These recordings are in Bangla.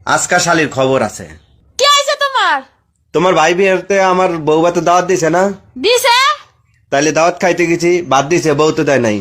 আজকা শালির খবর আছে। কি হয়েছে তোমার? তোমার ভাই বিয়েতে আমার বউ ভাতে দাওয়াত দিছে না? দিছে। তাইলে দাওয়াত খাইতে গেছি, বাদ দিছে, বউ তো দেয় নাই।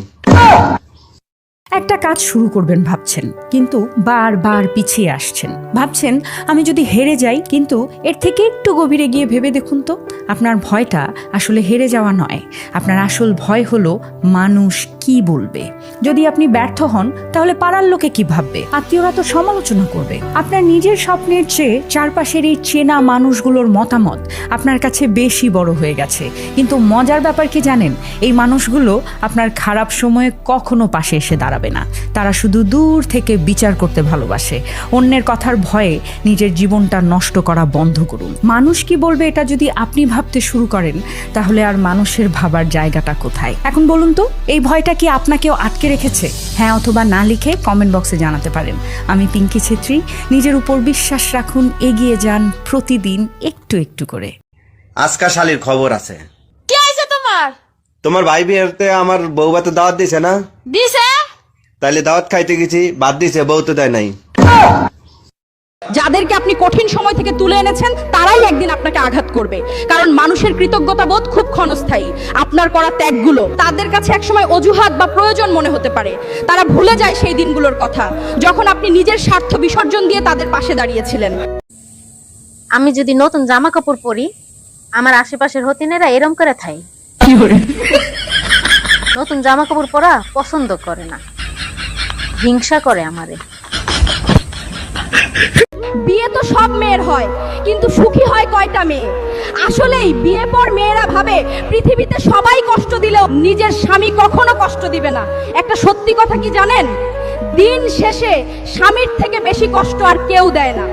একটা কাজ শুরু করবেন ভাবছেন, কিন্তু বারবার পিছিয়ে আসছেন। ভাবছেন আমি যদি হেরে যাই, কিন্তু এর থেকে একটু গভীরে গিয়ে ভেবে দেখুন তো, আপনার ভয়টা আসলে হেরে যাওয়া নয়। আপনার আসল ভয় হলো মানুষ কি বলবে। যদি আপনি ব্যর্থ হন, তাহলে পাড়ার লোকে কি ভাববে, আত্মীয়রা তো সমালোচনা করবে। আপনার নিজের স্বপ্নের চেয়ে চারপাশের এই চেনা মানুষগুলোর মতামত আপনার কাছে বেশি বড় হয়ে গেছে। কিন্তু মজার ব্যাপার কি জানেন? এই মানুষগুলো আপনার খারাপ সময়ে কখনো পাশে এসে দাঁড়াবে না। তারা শুধু দূর থেকে বিচার করতে ভালোবাসে। অন্যের কথার ভয়ে নিজের জীবনটা নষ্ট করা বন্ধ করুন। মানুষ কি বলবে এটা যদি আপনি ভাবতে শুরু করেন, তাহলে আর মানুষের ভাবার জায়গাটা কোথায়? এখন বলুন তো, এই ভয়টা কি আপনাকেও আটকে রেখেছে? হ্যাঁ অথবা না লিখে কমেন্ট বক্সে জানাতে পারেন। আমি পিঙ্কি ছেত্রী। নিজের উপর বিশ্বাস রাখুন, এগিয়ে যান প্রতিদিন একটু একটু করে। আজকা শালির খবর আছে। কি হয়েছে তোমার? তোমার ভাই বিয়েতে আমার বউ ভাতে দাওয়াত দিছে না? দিছে। তাইলে দাওয়াত খাইতে গেছি, বাদ দিছে, বউ তো দেয় নাই। যাদেরকে আপনি কঠিন সময় থেকে তুলে এনেছেন তারাই একদিন আপনাকে আঘাত করবে, কারণ মানুষের কৃতজ্ঞতা বোধ খুব ক্ষণস্থায়ী। আপনার করা ত্যাগগুলো তাদের কাছে একসময় অজুহাত বা প্রয়োজন মনে হতে পারে। তারা ভুলে যায় সেই দিনগুলোর কথা, যখন আপনি নিজের স্বার্থ বিসর্জন দিয়ে তাদের পাশে দাঁড়িয়েছিলেন। আমি যদি নতুন জামা কাপড় পরি, আমার আশেপাশের হতিনেরা এরম করে থাই, নতুন জামা কাপড় পরা পছন্দ করে না, হিংসা করে আমারে। বিয়ে তো সব মেয়ের হয়, কিন্তু সুখী হয় কয়টা মেয়ে? আসলেই বিয়ে পর মেয়েরা ভাবে পৃথিবীতে সবাই কষ্ট দিলেও নিজের স্বামী কখনো কষ্ট দিবে না। একটা সত্যি কথা কি জানেন? দিন শেষে স্বামীর থেকে বেশি কষ্ট আর কেউ দেয় না।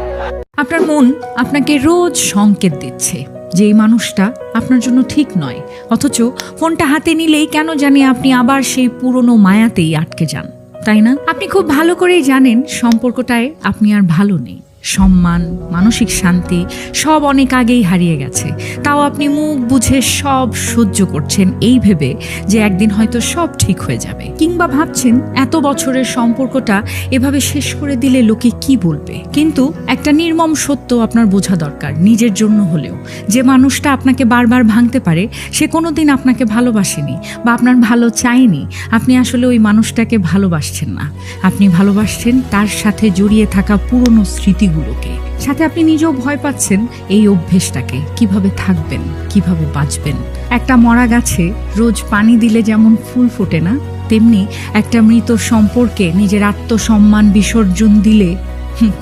আপনার মন আপনাকে রোজ সংকেত দিচ্ছে যে এই মানুষটা আপনার জন্য ঠিক নয়, অথচ ফোনটা হাতে নিলেই কেন জানি আপনি আবার সেই পুরনো মায়াতেই আটকে যান, তাই না? আপনি খুব ভালো করেই জানেন সম্পর্কটায় আপনি আর ভালো নেই। সম্মান, মানসিক শান্তি সব অনেক আগেই হারিয়ে গেছে। তাও আপনি মুখ বুঝে সব সহ্য করছেন এই ভেবে যে একদিন হয়তো সব ঠিক হয়ে যাবে। কিংবা ভাবছেন এত বছরের সম্পর্কটা এভাবে শেষ করে দিলে লোকে কি বলবে। কিন্তু একটা নির্মম সত্য আপনার বোঝা দরকার, নিজের জন্য হলেও। যে মানুষটা আপনাকে বারবার ভাঙতে পারে, সে কোনোদিন আপনাকে ভালোবাসেনি বা আপনার ভালো চায়নি। আপনি আসলে ওই মানুষটাকে ভালোবাসছেন না, আপনি ভালোবাসছেন তার সাথে জড়িয়ে থাকা পুরনো স্মৃতিগুলোকে। সাথে আপনি নিজেও ভয় পাচ্ছেন এই অভ্যেসটাকে, কিভাবে থাকবেন, কিভাবে বাঁচবেন। একটা মরা গাছে রোজ পানি দিলে যেমন ফুল ফোটে না, তেমনি একটা মৃত সম্পর্কে নিজের আত্মসম্মান বিসর্জন দিলে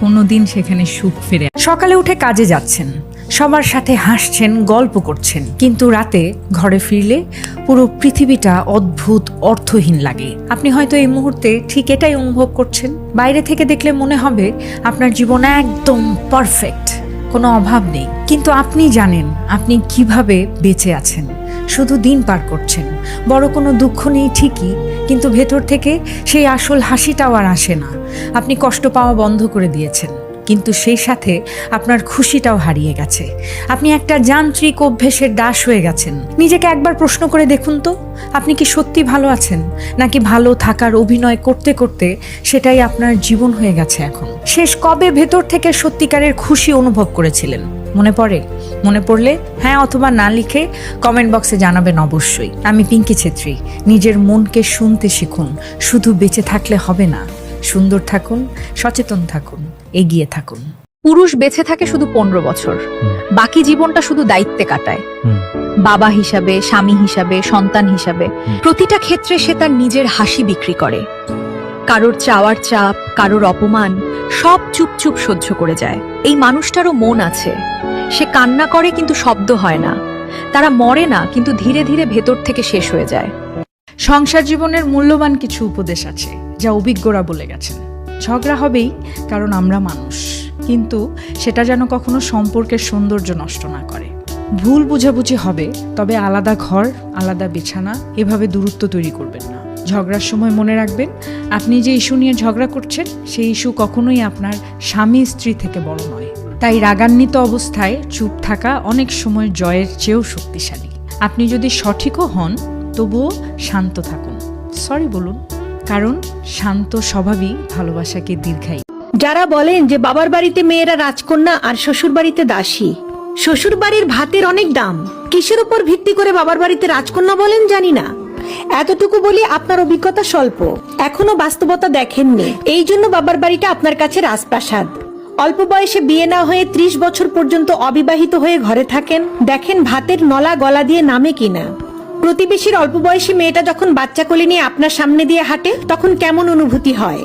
কোনোদিন সেখানে সুখ ফেরে। সকালে উঠে কাজে যাচ্ছেন, সবার সাথে হাসছেন, গল্প করছেন, কিন্তু রাতে ঘরে ফিরলে পুরো পৃথিবীটা অদ্ভুত অর্থহীন লাগে। আপনি হয়তো এই মুহূর্তে ঠিক এটাই অনুভব করছেন। বাইরে থেকে দেখলে মনে হবে আপনার জীবন একদম পারফেক্ট, কোনো অভাব নেই। কিন্তু আপনি জানেন আপনি কিভাবে বেঁচে আছেন, শুধু দিন পার করছেন। বড় কোনো দুঃখ নেই ঠিকই, কিন্তু ভেতর থেকে সেই আসল হাসিটাও আর আসে না। আপনি কষ্ট পাওয়া বন্ধ করে দিয়েছেন, কিন্তু সেই সাথে আপনার খুশিটাও হারিয়ে গেছে। আপনি একটা যান্ত্রিক অভ্যেসের দাস হয়ে গেছেন। নিজেকে একবার প্রশ্ন করে দেখুন তো, আপনি কি সত্যি ভালো আছেন, নাকি ভালো থাকার অভিনয় করতে করতে সেটাই আপনার জীবন হয়ে গেছে এখন? শেষ কবে ভেতর থেকে সত্যিকারের খুশি অনুভব করেছিলেন? মনে পড়ে? মনে পড়লে হ্যাঁ অথবা না লিখে কমেন্ট বক্সে জানাবেন অবশ্যই। আমি পিঙ্কি ছেত্রী। নিজের মনকে শুনতে শিখুন। শুধু বেঁচে থাকলে হবে না, সুন্দর থাকুন, সচেতন থাকুন, এগিয়ে থাকুন। পুরুষ বেঁচে থাকে শুধু 15 বছর, বাকি জীবনটা শুধু দায়িত্বে কাটায়। বাবা হিসাবে, স্বামী হিসাবে, সন্তান হিসাবে প্রতিটা ক্ষেত্রে সে তার নিজের হাসি বিক্রি করে। কারোর চাওয়ার চাপ, কারোর অপমান সব চুপচুপ সহ্য করে যায়। এই মানুষটারও মন আছে, সে কান্না করে কিন্তু শব্দ হয় না। তারা মরে না, কিন্তু ধীরে ধীরে ভেতর থেকে শেষ হয়ে যায়। সংসার জীবনের মূল্যবান কিছু উপদেশ আছে যা অভিজ্ঞরা বলে গেছেন। ঝগড়া হবেই, কারণ আমরা মানুষ, কিন্তু সেটা যেন কখনো সম্পর্কের সৌন্দর্য নষ্ট না করে। ভুল বুঝাবুঝি হবে, তবে আলাদা ঘর, আলাদা বিছানা, এভাবে দূরত্ব তৈরি করবেন না। ঝগড়ার সময় মনে রাখবেন, আপনি যে ইস্যু নিয়ে ঝগড়া করছেন সেই ইস্যু কখনোই আপনার স্বামী স্ত্রী থেকে বড় নয়। তাই রাগান্বিত অবস্থায় চুপ থাকা অনেক সময় জয়ের চেয়েও শক্তিশালী। আপনি যদি সঠিকও হন, তবুও শান্ত থাকুন, সরি বলুন, কারণ শান্ত স্বভাবই ভালোবাসাকে দীর্ঘায়ী। যারা বলেন যে বাবার বাড়িতে মেয়েরা রাজকন্যা আর শ্বশুর বাড়িতে দাসী, শ্বশুর বাড়ির ভাতের অনেক দাম, কিসের উপর ভিত্তি করে বাবার বাড়িতে রাজকন্যা বলেন জানি না। এতটুকু বলি আপনার অভিজ্ঞতা স্বল্প, এখনো বাস্তবতা দেখেননি, এই জন্য বাবার বাড়িটা আপনার কাছে রাজপ্রাসাদ। অল্প বয়সে বিয়ে না হয়ে 30 বছর পর্যন্ত অবিবাহিত হয়ে ঘরে থাকেন, দেখেন ভাতের নলা গলা দিয়ে নামে কিনা। প্রতিবেশীর অল্প বয়সী মেয়েটা যখন বাচ্চা কোলে নিয়ে আপনার সামনে দিয়ে হাঁটে তখন কেমন অনুভূতি হয়?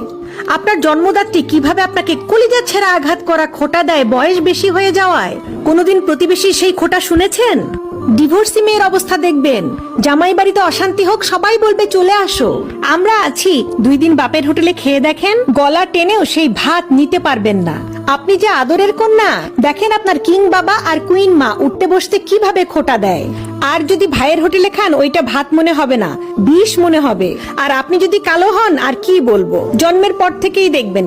আপনার জন্মদাত্রী কিভাবে আপনাকে কলিজা ছেঁড়া আঘাত করা খোঁটা দেয় বয়স বেশি হয়ে যাওয়ায়? কোনোদিন প্রতিবেশীর সেই খোঁটা শুনেছেন? ডিভোর্সি মেয়ের অবস্থা দেখবেন, জামাই বাড়িতে অশান্তি হোক সবাই বলবে চলে আসো, আমরা আছি। 2 দিন বাপের হোটেলে খেয়ে দেখেন, গলা টেনেও সেই ভাত নিতে পারবেন না। আপনি যে আদরের কন্যা, দেখেন আপনার কিং বাবা আর কুইন মা উঠতে বসতে কিভাবে খোঁটা দেয়। আর যদি ভাইয়ের হোটেলে খান ওইটা ভাত মনে হবে না, বিষ মনে হবে। আর আপনি যদি কালো হন আর কি বলবো, জন্মের পর থেকেই দেখবেন